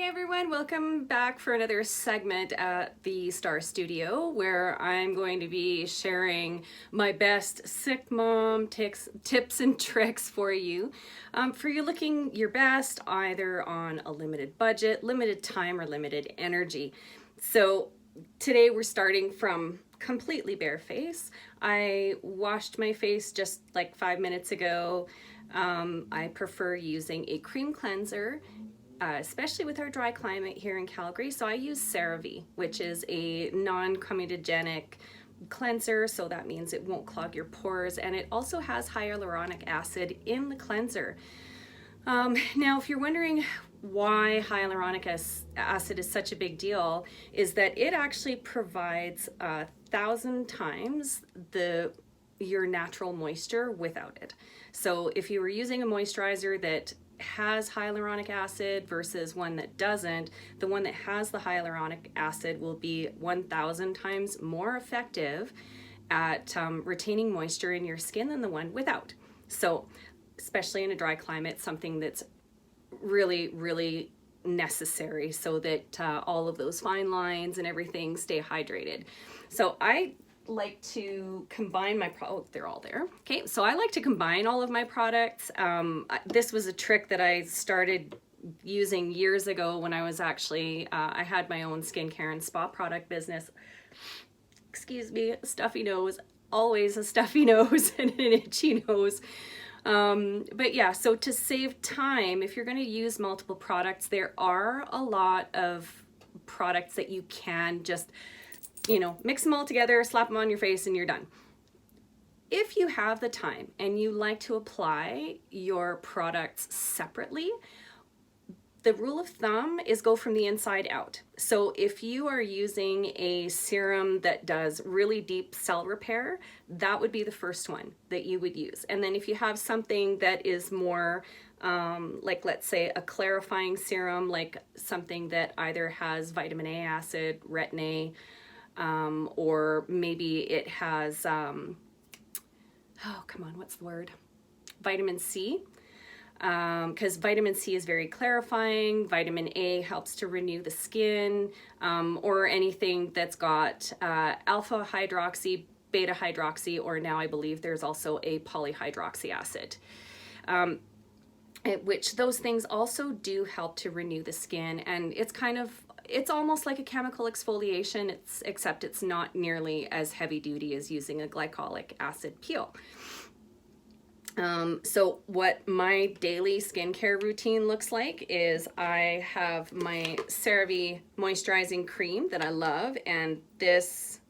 everyone, welcome back for another segment at the Star Studio where I'm going to be sharing my best sick mom tips and tricks for you looking your best either on a limited budget, limited time, or limited energy. So today we're starting from completely bare face. I washed my face just like 5 minutes ago. I prefer using a cream cleanser, especially with our dry climate here in Calgary. So I use CeraVe, which is a non-comedogenic cleanser, so that means it won't clog your pores, and it also has hyaluronic acid in the cleanser. Now, if you're wondering why hyaluronic acid is such a big deal, is that it actually provides 1,000 times your natural moisture without it. So if you were using a moisturizer that has hyaluronic acid versus one that doesn't, the one that has the hyaluronic acid will be 1,000 times more effective at retaining moisture in your skin than the one without. So especially in a dry climate, something that's really, really necessary so that all of those fine lines and everything stay hydrated. So I like to combine they're all there. Okay, so I like to combine all of my products. This was a trick that I started using years ago when I was actually, I had my own skincare and spa product business. Excuse me, stuffy nose, always a stuffy nose and an itchy nose. But yeah, so to save time, if you're going to use multiple products, there are a lot of products that you can just mix them all together, slap them on your face, and you're done. If you have the time and you like to apply your products separately, the rule of thumb is go from the inside out. So if you are using a serum that does really deep cell repair, that would be the first one that you would use. And then if you have something that is more like, let's say, a clarifying serum, like something that either has vitamin A acid, retin A, or maybe it has, vitamin C, because vitamin C is very clarifying. Vitamin A helps to renew the skin, or anything that's got alpha hydroxy, beta hydroxy, or now I believe there's also a polyhydroxy acid. Which those things also do help to renew the skin, and it's almost like a chemical exfoliation, except it's not nearly as heavy duty as using a glycolic acid peel. So what my daily skincare routine looks like is I have my CeraVe moisturizing cream that I love, and this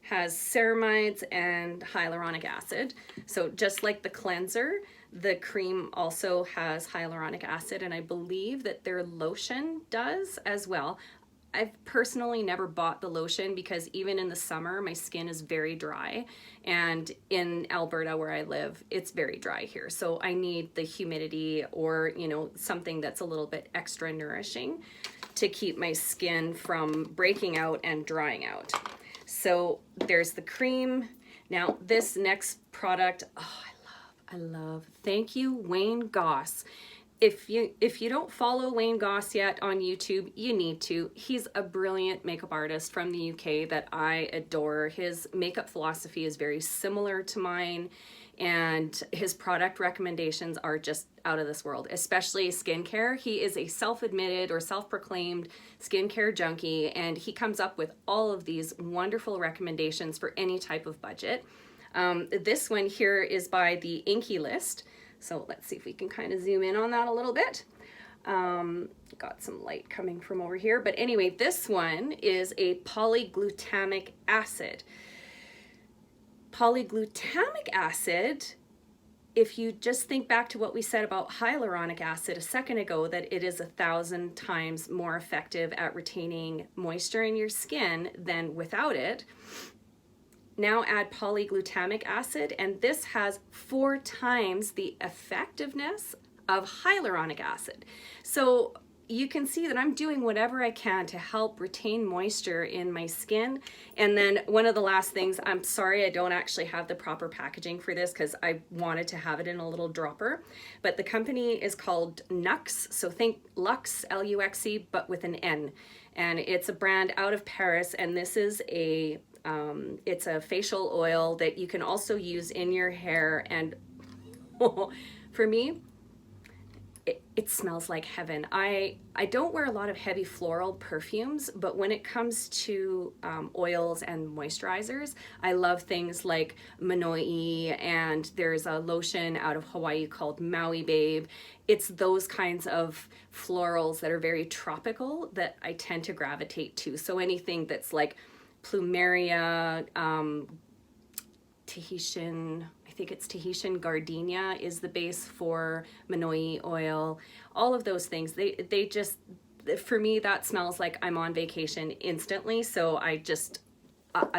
has ceramides and hyaluronic acid. So just like the cleanser, the cream also has hyaluronic acid, and I believe that their lotion does as well. I've personally never bought the lotion because even in the summer, my skin is very dry, and in Alberta where I live, it's very dry here. So I need the humidity or, something that's a little bit extra nourishing to keep my skin from breaking out and drying out. So there's the cream. Now this next product, I love. Thank you, Wayne Goss. If you don't follow Wayne Goss yet on YouTube, you need to. He's a brilliant makeup artist from the UK that I adore. His makeup philosophy is very similar to mine, and his product recommendations are just out of this world, especially skincare. He is a self-admitted or self-proclaimed skincare junkie, and he comes up with all of these wonderful recommendations for any type of budget. This one here is by the Inky List. So let's see if we can kind of zoom in on that a little bit. Got some light coming from over here. But anyway, this one is a polyglutamic acid. Polyglutamic acid, if you just think back to what we said about hyaluronic acid a second ago, that it is 1,000 times more effective at retaining moisture in your skin than without it. Now add polyglutamic acid, and this has 4 times the effectiveness of hyaluronic acid. So you can see that I'm doing whatever I can to help retain moisture in my skin. And then one of the last things, I'm sorry I don't actually have the proper packaging for this because I wanted to have it in a little dropper, but the company is called Nux, so think Luxe, L-U-X-E, but with an N. And it's a brand out of Paris, and this is it's a facial oil that you can also use in your hair. And for me, it smells like heaven. I don't wear a lot of heavy floral perfumes, but when it comes to oils and moisturizers, I love things like Manoi, and there's a lotion out of Hawaii called Maui Babe. It's those kinds of florals that are very tropical that I tend to gravitate to. So anything that's like Plumeria, Tahitian, I think it's Tahitian gardenia is the base for Manoi oil. All of those things, they just, for me, that smells like I'm on vacation instantly. So I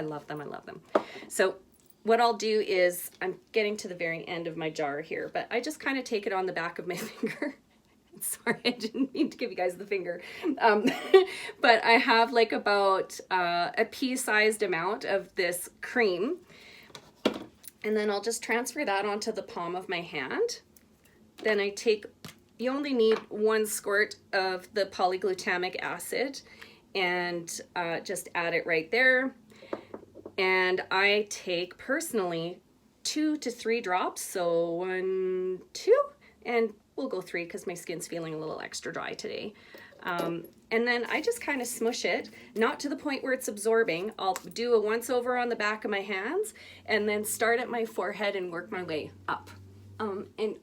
love them, I love them. So what I'll do is, I'm getting to the very end of my jar here, but I just kind of take it on the back of my finger. Sorry, I didn't mean to give you guys the finger. But I have like about a pea-sized amount of this cream. And then I'll just transfer that onto the palm of my hand. Then I take, you only need 1 squirt of the polyglutamic acid, and just add it right there. And I take personally 2 to 3 drops. So 1, 2, and we'll go 3 because my skin's feeling a little extra dry today. And then I just kind of smush it, not to the point where it's absorbing. I'll do a once over on the back of my hands and then start at my forehead and work my way up. And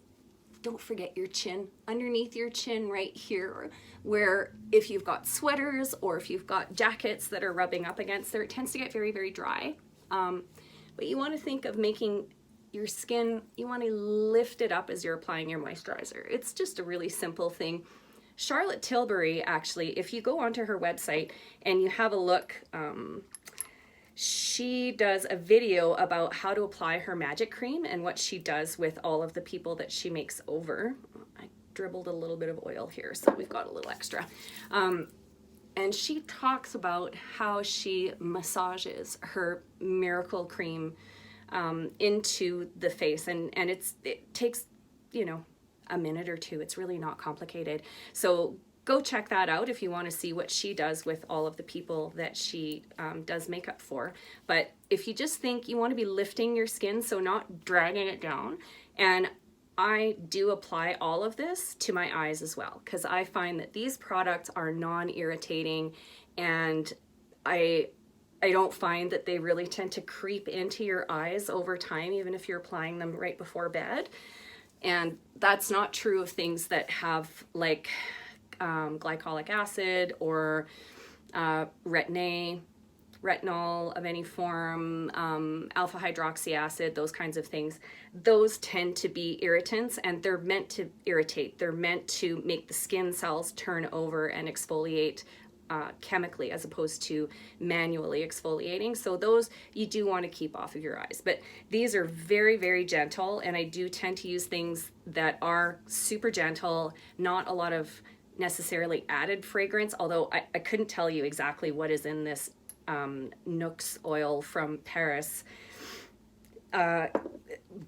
don't forget your chin, underneath your chin right here, where if you've got sweaters or if you've got jackets that are rubbing up against there, it tends to get very, very dry. But you want to think of making your skin, you want to lift it up as you're applying your moisturizer. It's just a really simple thing. Charlotte Tilbury, actually, if you go onto her website and you have a look, she does a video about how to apply her magic cream and what she does with all of the people that she makes over. I dribbled a little bit of oil here, so we've got a little extra. And she talks about how she massages her miracle cream into the face, and it takes, you know, a minute or 2. It's really not complicated. So go check that out if you want to see what she does with all of the people that she does makeup for. But if you just think you want to be lifting your skin, so not dragging it down, and I do apply all of this to my eyes as well, because I find that these products are non-irritating, and I don't find that they really tend to creep into your eyes over time, even if you're applying them right before bed. And that's not true of things that have like glycolic acid or retinol of any form, alpha hydroxy acid, those kinds of things. Those tend to be irritants, and they're meant to irritate. They're meant to make the skin cells turn over and exfoliate chemically as opposed to manually exfoliating. So those you do want to keep off of your eyes. But these are very, very gentle, and I do tend to use things that are super gentle, not a lot of necessarily added fragrance, although I couldn't tell you exactly what is in this Nux oil from Paris.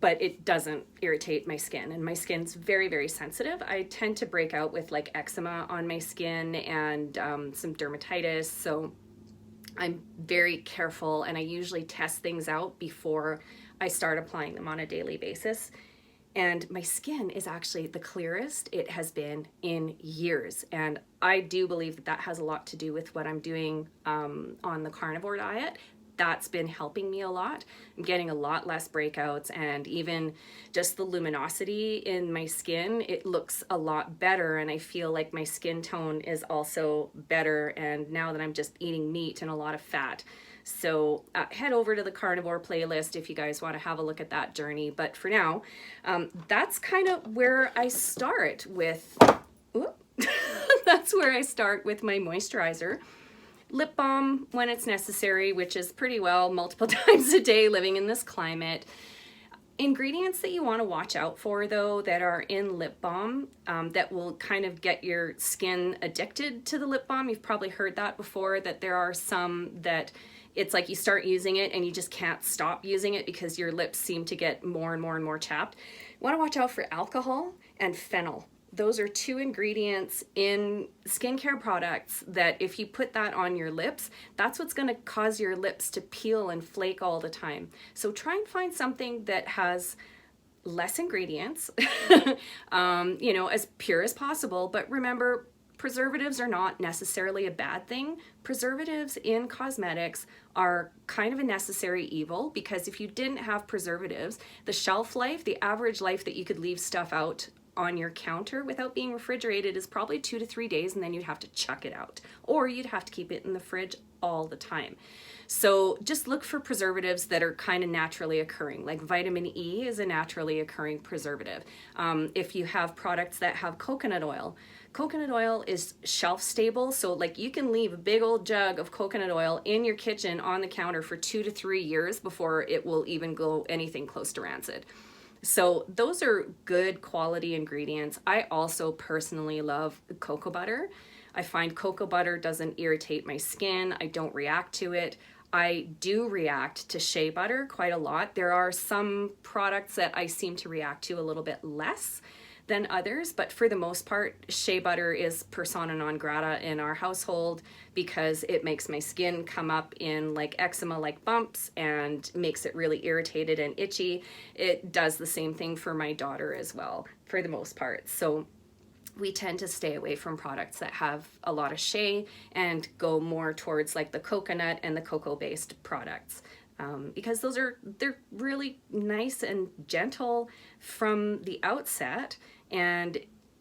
But it doesn't irritate my skin, and my skin's very, very sensitive. I tend to break out with like eczema on my skin and some dermatitis, so I'm very careful, and I usually test things out before I start applying them on a daily basis. And my skin is actually the clearest it has been in years, and I do believe that that has a lot to do with what I'm doing on the carnivore diet. That's been helping me a lot. I'm getting a lot less breakouts, and even just the luminosity in my skin, it looks a lot better, and I feel like my skin tone is also better, and now that I'm just eating meat and a lot of fat. So head over to the carnivore playlist if you guys want to have a look at that journey. But for now, that's kind of where I start with, that's where I start with my moisturizer. Lip balm when it's necessary, which is pretty well multiple times a day living in this climate. Ingredients that you want to watch out for, though, that are in lip balm, that will kind of get your skin addicted to the lip balm. You've probably heard that before, that there are some that it's like you start using it and you just can't stop using it because your lips seem to get more and more and more chapped. You want to watch out for alcohol and fennel. Those are two ingredients in skincare products that if you put that on your lips, that's what's going to cause your lips to peel and flake all the time. So try and find something that has less ingredients, you know, as pure as possible. But remember, preservatives are not necessarily a bad thing. Preservatives in cosmetics are kind of a necessary evil, because if you didn't have preservatives, the shelf life, the average life that you could leave stuff out on your counter without being refrigerated is probably 2 to 3 days, and then you'd have to chuck it out, or you'd have to keep it in the fridge all the time. So just look for preservatives that are kind of naturally occurring, like vitamin E is a naturally occurring preservative. If you have products that have coconut oil is shelf stable, so like you can leave a big old jug of coconut oil in your kitchen on the counter for 2 to 3 years before it will even go anything close to rancid. So those are good quality ingredients. I also personally love cocoa butter. I find cocoa butter doesn't irritate my skin. I don't react to it. I do react to shea butter quite a lot. There are some products that I seem to react to a little bit less than others, but for the most part, shea butter is persona non grata in our household because it makes my skin come up in like eczema-like bumps and makes it really irritated and itchy. It does the same thing for my daughter as well, for the most part. So we tend to stay away from products that have a lot of shea and go more towards like the coconut and the cocoa-based products. Because they're really nice and gentle from the outset, and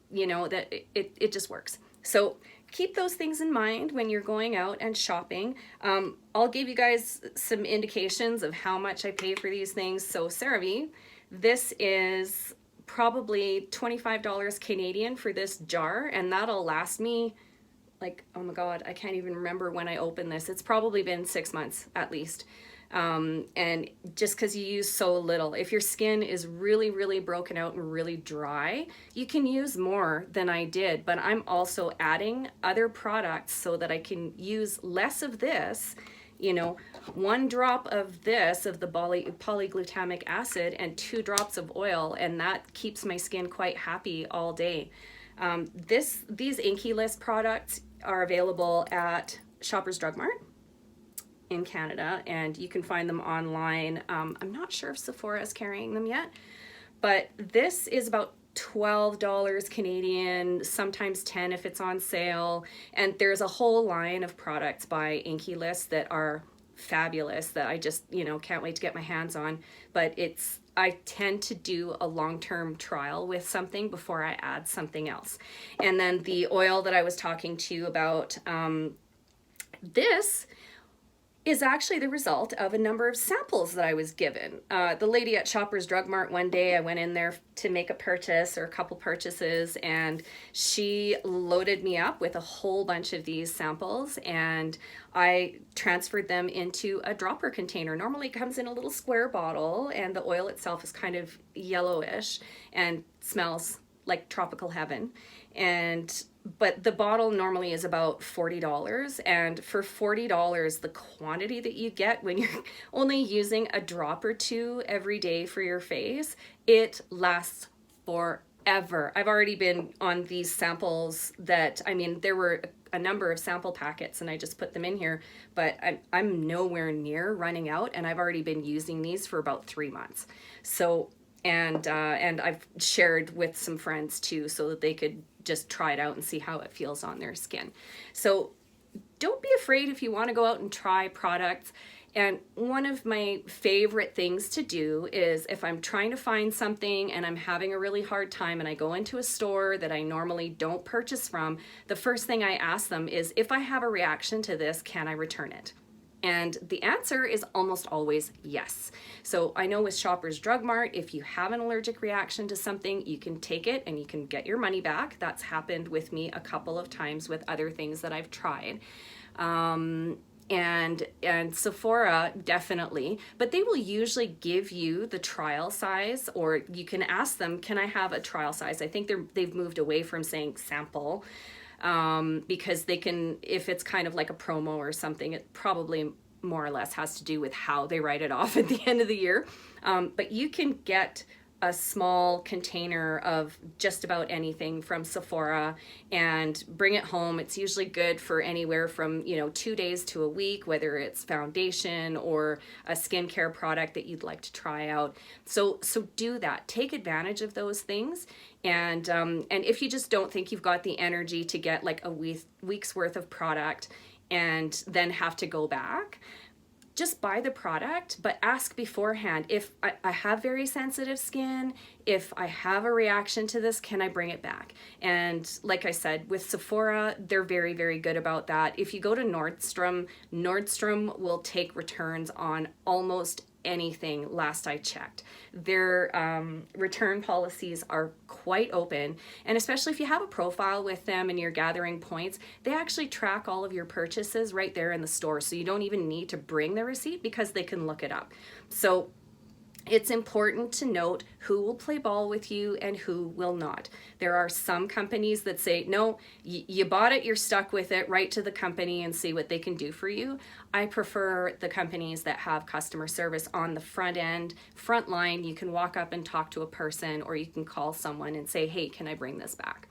you know that it just works. So keep those things in mind when you're going out and shopping. I'll give you guys some indications of how much I pay for these things. So CeraVe, this is probably $25 Canadian for this jar, and that'll last me like, oh my God, I can't even remember when I opened this. It's probably been 6 months at least. And just because you use so little, if your skin is really, really broken out and really dry, you can use more than I did, but I'm also adding other products so that I can use less of this, you know, 1 drop of this, of the polyglutamic acid, and 2 drops of oil, and that keeps my skin quite happy all day. These Inky List products are available at Shoppers Drug Mart in Canada, and you can find them online. I'm not sure if Sephora is carrying them yet, but this is about $12 Canadian, sometimes 10 if it's on sale. And there's a whole line of products by Inky List that are fabulous that I just, you know, can't wait to get my hands on. But I tend to do a long-term trial with something before I add something else. And then the oil that I was talking to you about, this is actually the result of a number of samples that I was given. The lady at Shoppers Drug Mart, one day I went in there to make a purchase or a couple purchases, and she loaded me up with a whole bunch of these samples, and I transferred them into a dropper container. Normally it comes in a little square bottle, and the oil itself is kind of yellowish and smells like tropical heaven. But the bottle normally is about $40, and for $40, the quantity that you get when you're only using a drop or 2 every day for your face, it lasts forever. I've already been on these samples that, I mean, there were a number of sample packets and I just put them in here, but I'm nowhere near running out, and I've already been using these for about 3 months. So, and I've shared with some friends too, so that they could just try it out and see how it feels on their skin. So don't be afraid if you want to go out and try products. And one of my favorite things to do is if I'm trying to find something and I'm having a really hard time and I go into a store that I normally don't purchase from, the first thing I ask them is, if I have a reaction to this, can I return it? And the answer is almost always yes. So I know with Shoppers Drug Mart, if you have an allergic reaction to something, you can take it and you can get your money back. That's happened with me a couple of times with other things that I've tried. and Sephora definitely, but they will usually give you the trial size, or you can ask them, can I have a trial size? I think they've moved away from saying sample, because they can, if it's kind of like a promo or something, it probably more or less has to do with how they write it off at the end of the year. But you can get a small container of just about anything from Sephora and bring it home. It's usually good for anywhere from 2 days to a week, whether it's foundation or a skincare product that you'd like to try out. So do that. Take advantage of those things. And if you just don't think you've got the energy to get like a week's worth of product and then have to go back, just buy the product, but ask beforehand, if I have very sensitive skin, if I have a reaction to this, can I bring it back? And like I said, with Sephora, they're very, very good about that. If you go to Nordstrom will take returns on almost anything last I checked. Their return policies are quite open, and especially if you have a profile with them and you're gathering points, they actually track all of your purchases right there in the store, so you don't even need to bring the receipt because they can look it up. So it's important to note who will play ball with you and who will not. There are some companies that say, no, you bought it, you're stuck with it, write to the company and see what they can do for you. I prefer the companies that have customer service on the front end, front line. You can walk up and talk to a person, or you can call someone and say, hey, can I bring this back?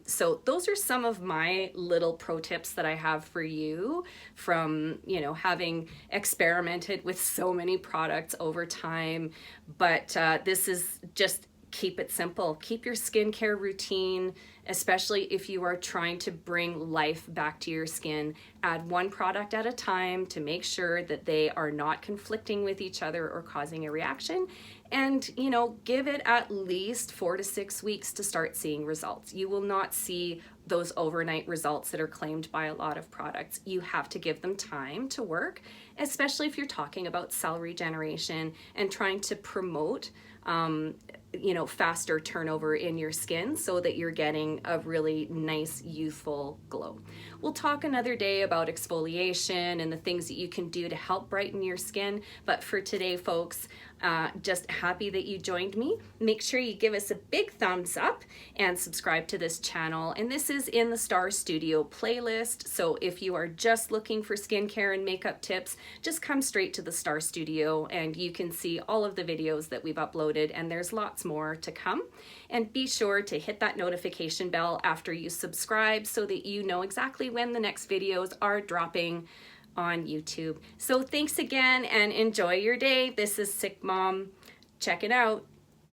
So those are some of my little pro tips that I have for you from, having experimented with so many products over time. But this is just, keep it simple. Keep your skincare routine, especially if you are trying to bring life back to your skin. Add one product at a time to make sure that they are not conflicting with each other or causing a reaction. And, give it at least 4 to 6 weeks to start seeing results. You will not see those overnight results that are claimed by a lot of products. You have to give them time to work, especially if you're talking about cell regeneration and trying to promote faster turnover in your skin so that you're getting a really nice youthful glow. We'll talk another day about exfoliation and the things that you can do to help brighten your skin. But for today, folks, just happy that you joined me. Make sure you give us a big thumbs up and subscribe to this channel. And this is in the Star Studio playlist. So if you are just looking for skincare and makeup tips, just come straight to the Star Studio and you can see all of the videos that we've uploaded, and there's lots more to come. And be sure to hit that notification bell after you subscribe so that you know exactly when the next videos are dropping on YouTube. So thanks again and enjoy your day. This is Sick Mom. Check it out.